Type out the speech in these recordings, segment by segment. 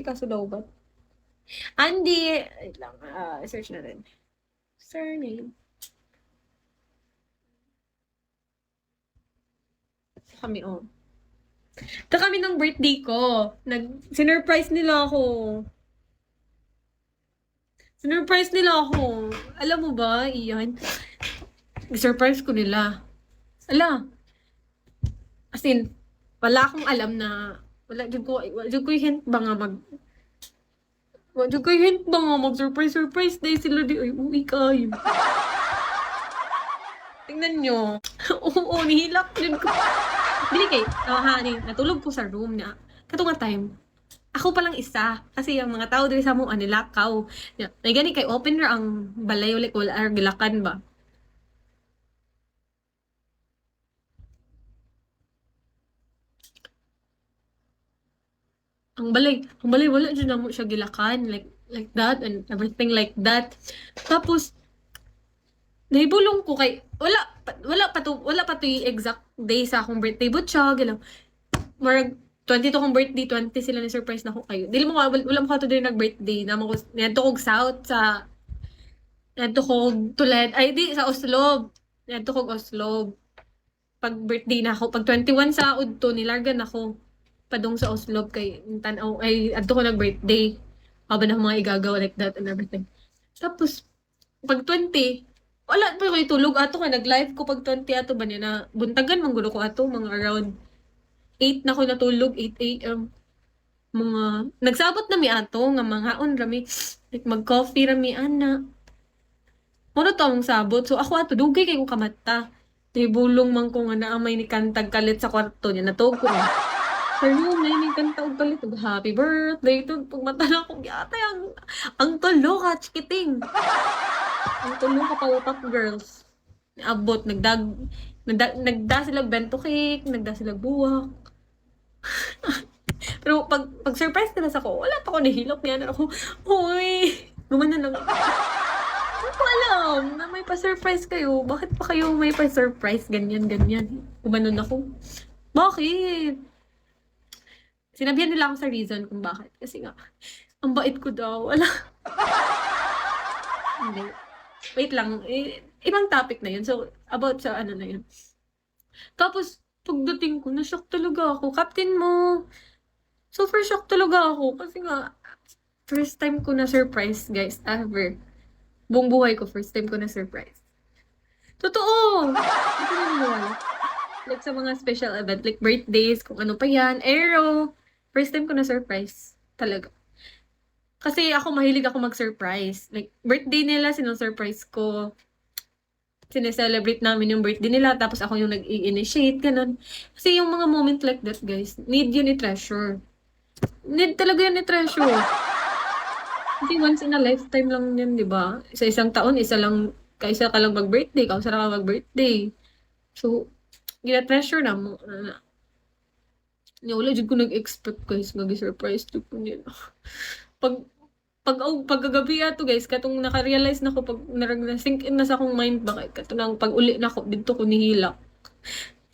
kaso daw ba? Andy, wait lang, search na rin. Surname. Kami, oh. Kami ng birthday ko. Sinurprise nila ako. Sinurprise nila ako. Alam mo ba, Ian? Surprise ko nila. Ala. As in, wala akong alam na, wala dyan ko hint ba nga wala dyan ko hint ba nga surprise day sila di, ay, uwi kayo. Tingnan nyo. Oo, nihilak din ko. Dili kay, natulog ko sa room na. Kato nga time, ako palang isa. Kasi yung mga tao diri sa mong anilakaw. May gani kay open ra ang balay ulit wala ar gilakan ba. Ang balay wala dyan na mo siya gilakan like that and everything like that. Tapos nahibulong ko kay wala pa to yung exact day sa akong birthday but siya gilang marag 22 kong birthday 20 sila ni surprise na ko kayo. Dili mo wala mo ka to din nag-birthday na mo ngadto kog south sa ngadto kog tulad ay di sa Oslob. Ngadto kog Oslob. Pag birthday na ako, pag 21 sa udto nilargan ako padung sa Oslob kay tan-aw ay adto ko nag-birthday. Aba na mga igagaw like that and everything. Tapos pag 20, wala pa ko itulog ato kay nag-live ko pag 20 ato ba niya na buntagan man gulo ko ato mga around 8 na ko natulog 8 AM. Mga nagsabot na mi ato nga mga on rami like mag-coffee rami ana. Ano to ang sabot? So ako ato dugay kay ko kamata. Tibulong man ko nga naa may ni kantag kalit sa kwarto niya natog ko. Hello, may ni kanta og kalit og happy birthday to pag mata na ko gyatay ang tulo ka chikiting. Ang tulong kapautak girls. Abot, nagda sila bento cake, nagda sila buwak. Pero pag surprise nila sa ko, wala pa ako nahilok niya na ako, hoy, gumana lang ako. Hindi ko alam na may pa-surprise kayo. Bakit pa kayo may pa-surprise? Ganyan, ganyan. Gumanon ako. Bakit? Sinabihan nila ako sa reason kung bakit. Kasi nga, ang bait ko daw. Wala. Hindi. Wait lang. Ibang topic na yun. So, about sa ano na yun. Tapos, pagdating ko, na-shock talaga ako. Captain mo. Super shock talaga ako. Kasi nga, first time ko na surprise, guys, ever. Buong buhay ko, first time ko na surprise. Totoo! Hindi ko naniniwala. Like sa mga special event, like birthdays, kung ano pa yan, aero. First time ko na surprise. Talaga. Kasi ako, mahilig ako mag-surprise. Like, birthday nila, sinong-surprise ko. Sineselebrate namin yung birthday nila, tapos ako yung nag-i-initiate, ganun. Kasi yung mga moment like that, guys, need yun i-treasure. Need talaga yun i-treasure. Kasi once in a lifetime lang yun, di ba? Sa isang taon, kaisa ka lang mag-birthday, kausa na ka mag-birthday. So, gina-treasure na mo. Wala dyan ko nag-expect, guys, mag-surprise ko nila. Pag pagkagabi ato guys katong naka-realize na ko pag na-sink in na sa akong mind ba kay kato nang pag uli na ko dito ko nihilak.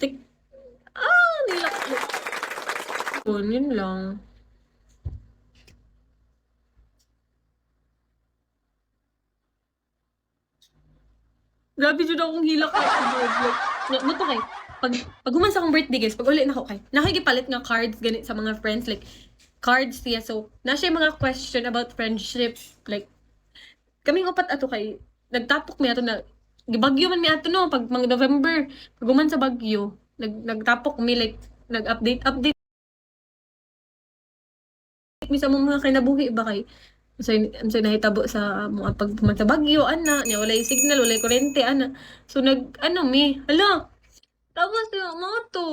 Like, nilak ko. Yun lang. Grabe jud akong hilak ka. Like, mo to kay pag human sa akong birthday guys, pag uli na ko kay nakikipalit nga cards ganit sa mga friends like cards siya. So, na siya mga question about friendship like kaming upat ato kay nagtapok mi ato na gibagyo man mi ato no pag mga November pag human sa Bagyo nagtapok mi like nag-update mi sa mga kinabuhi ba kay unsay nahitabo sa mga pag human sa Bagyo ana nya walay signal walay kuryente ana so ano mi hala tapos yung mga to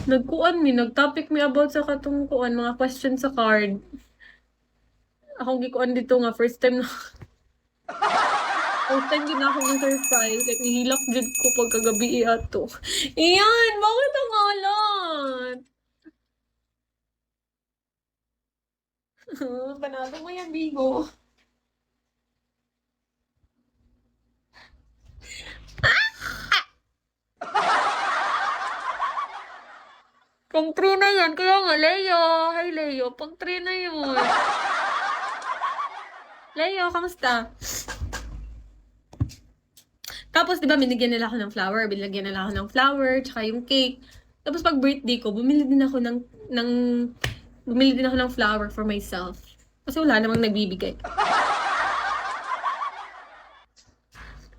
nagkuan mi nagtopic mi about sa katong kuan mga question sa card akong gikuan dito nga first time na first time din ako ng surprise. Like, nihilak dyan ko pagkagabi ato. Iyan! Bakit ang alat? Panalo mo yan, Bigo. Pang 3 na yan. Kaya nga, Leo. Hi, Leo. Pang 3 na yun. Leo, kamusta? Tapos, di ba, binigyan nila ako ng flower. Binigyan nila ako ng flower, tsaka yung cake. Tapos, pag birthday ko, bumili din ako ng flower for myself. Kasi wala namang nagbibigay.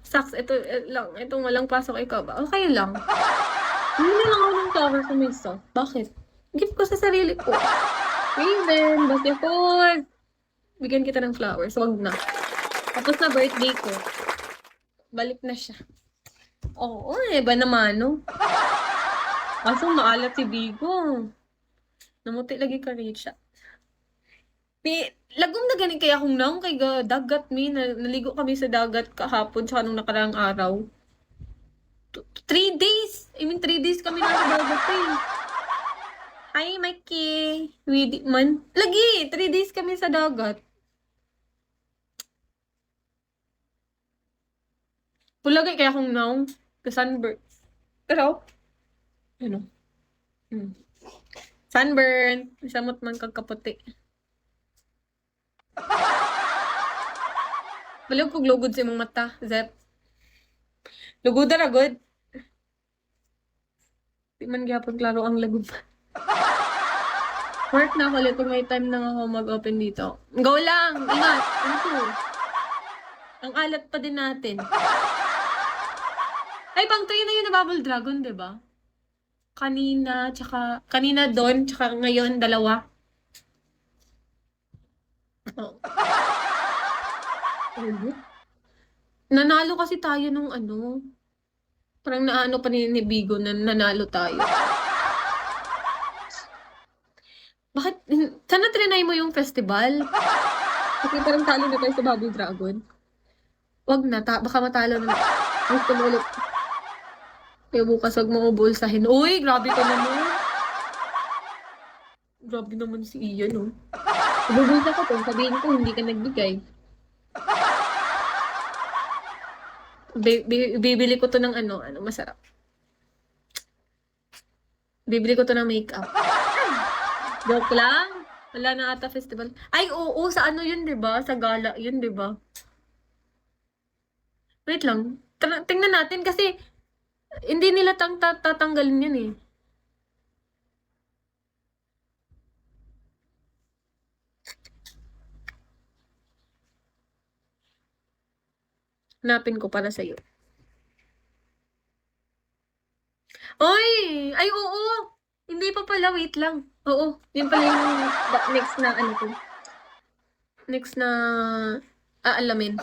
Saks, itong walang pasok ikaw ba? Okay lang. Bumili lang ako ng flower for myself. Bakit? Gift ko sa sarili ko. Raven, basketball. Bigyan kita ng flowers. Wag na. Tapos na birthday ko. Balik na siya. Oo, ba naman, no? Kaso maalat si Bigo. Namuti lagi ka rin siya. Lagom na ganing kaya akong naong kay dagat naligo kami sa dagat kahapon sa nung nakaraang araw. 3 days! 3 days kami na sa dagat eh. Hi, Mikey! Widi man. Lagi! 3 days kami sa dagat. Pulagay kaya akong naong sunburn. Pero, ano? Sunburn. Samot man kagkaputi. Baliw kog lugod sa imong mata, Zep. Lugod na good. Di man gyapon klaro ang lagod. Work na ako ulit kung may time na ako mag-open dito. Go lang! Ingat! Thank you. Ang alat pa din natin. Ay, pang 3 na yun na Bubble Dragon, di ba? Kanina doon, tsaka ngayon, 2. Oh. Nanalo kasi tayo nung ano. Parang naano pa ni Bigo na nanalo tayo. Bakit? Sana trinay mo yung festival. Kasi parang talo na tayo sa Bubble Dragon. Wag na, baka matalo na. Gusto mo ulit. Kaya bukas wag mo ubulsahin. Uy, grabe ka naman. Grabe naman si Ian, no? Ibubulsa ko to, sabihin ko hindi ka nagbigay. Bibili ko to ng ano masarap. Bibili ko to ng makeup. Joke lang. Wala na ata festival. Ay, oo, sa ano yun, 'di ba? Sa gala yun, 'di ba? Wait lang. Tingnan natin kasi hindi nila tatanggalin yun eh. Hanapin ko para sa'yo. Oy! Ay, oo! Hindi pa pala, wait lang. Oo, yun pala yung next na ano ko. Next na aalamin.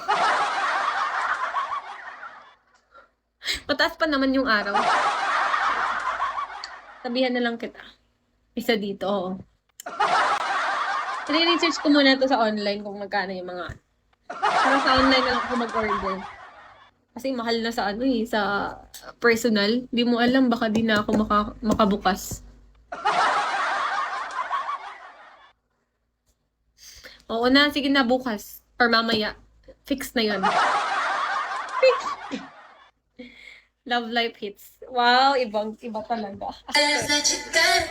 Mataas pa naman yung araw. Sabihan na lang kita. Isa dito, oo. Research ko muna to sa online kung magkano yung mga. Para sa online na lang ako mag-order. Kasi mahal na sa ano eh, sa personal. Di mo alam, baka di na ako makabukas. Oo na, sige na bukas. Or mamaya. Fix na yun. Fix! Love Life Hits. Wow, iba talaga.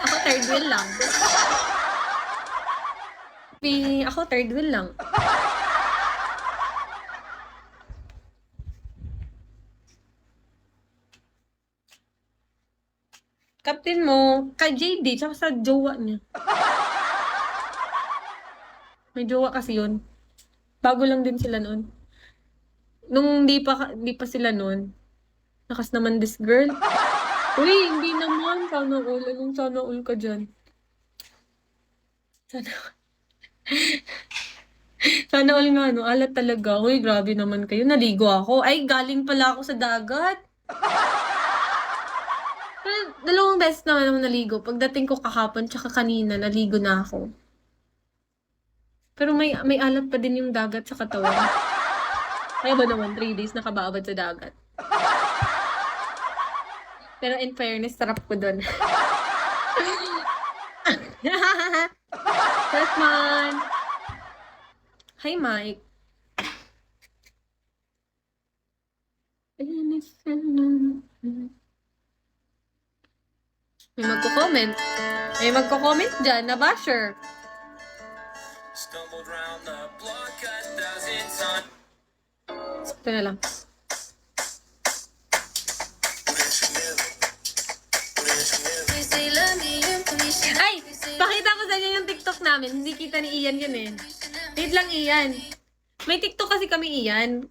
Ako third wheel lang. Ako third wheel lang. Captain mo, kay JD, tsaka sa jowa niya. May jowa kasi yun. Bago lang din sila noon. Nung di pa sila noon, nakas naman this girl. Uy, hindi naman. Sana all. Anong sana all ka dyan? Sana Sana all nga, no? Alat talaga. Uy, grabe naman kayo. Naligo ako. Ay, galing pala ako sa dagat. Dalawang beses naman ako naligo. Pagdating ko kahapon, tsaka kanina, naligo na ako. Pero may alat pa din yung dagat sa katawan. Kaya ba naman, 3 days nakababad sa dagat. Pero in fairness, sarap ko dun. First man! Hi, Mike. May magko-comment. May magko-comment dyan na basher. Stumbled round the block 1,000 times. Ito na lang. Ay! Pakita ko sa inyo yung TikTok namin. Hindi kita ni Ian yun eh. Wait lang, Ian. May TikTok kasi kami, Ian.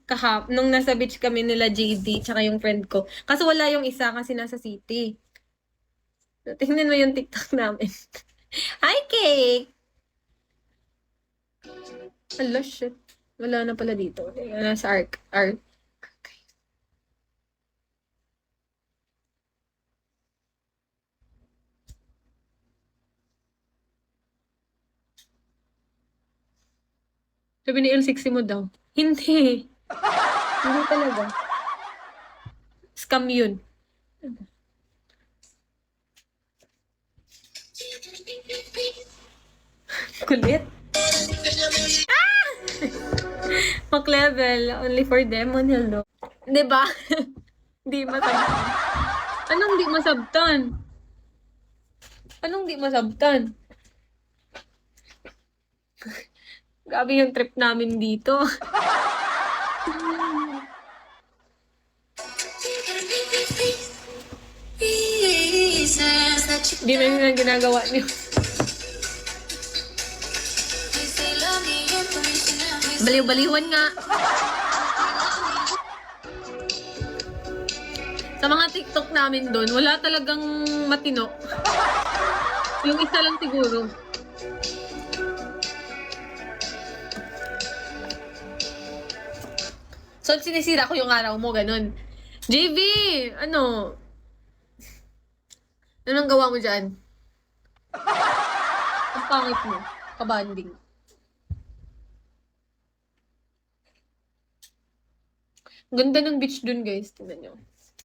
Nung nasa beach kami nila JD, tsaka yung friend ko. Kaso wala yung isa kasi nasa city. So, tingnan mo yung TikTok namin. Hi, Cake! Hello, shit. Wala na pala dito. Nasa Arc. Sabi ni El, sexy mo daw. Hindi. Hindi talaga. Scam yun. Kulit. Ah! Mac level. Only for demon. Hello. Diba? Di masabtan. Anong di masabtan? Anong di masabtan? Grabe yung trip namin dito. Di na yung ginagawa niyo. Baliw-baliwan nga. Sa mga TikTok namin doon, wala talagang matino. Yung isa lang siguro. So, sinisira ko yung araw mo, ganun. JV! Ano? Anong gawa mo dyan? Ang pangit mo. Kabanding. Ganda ng beach dun, guys. Tingnan nyo.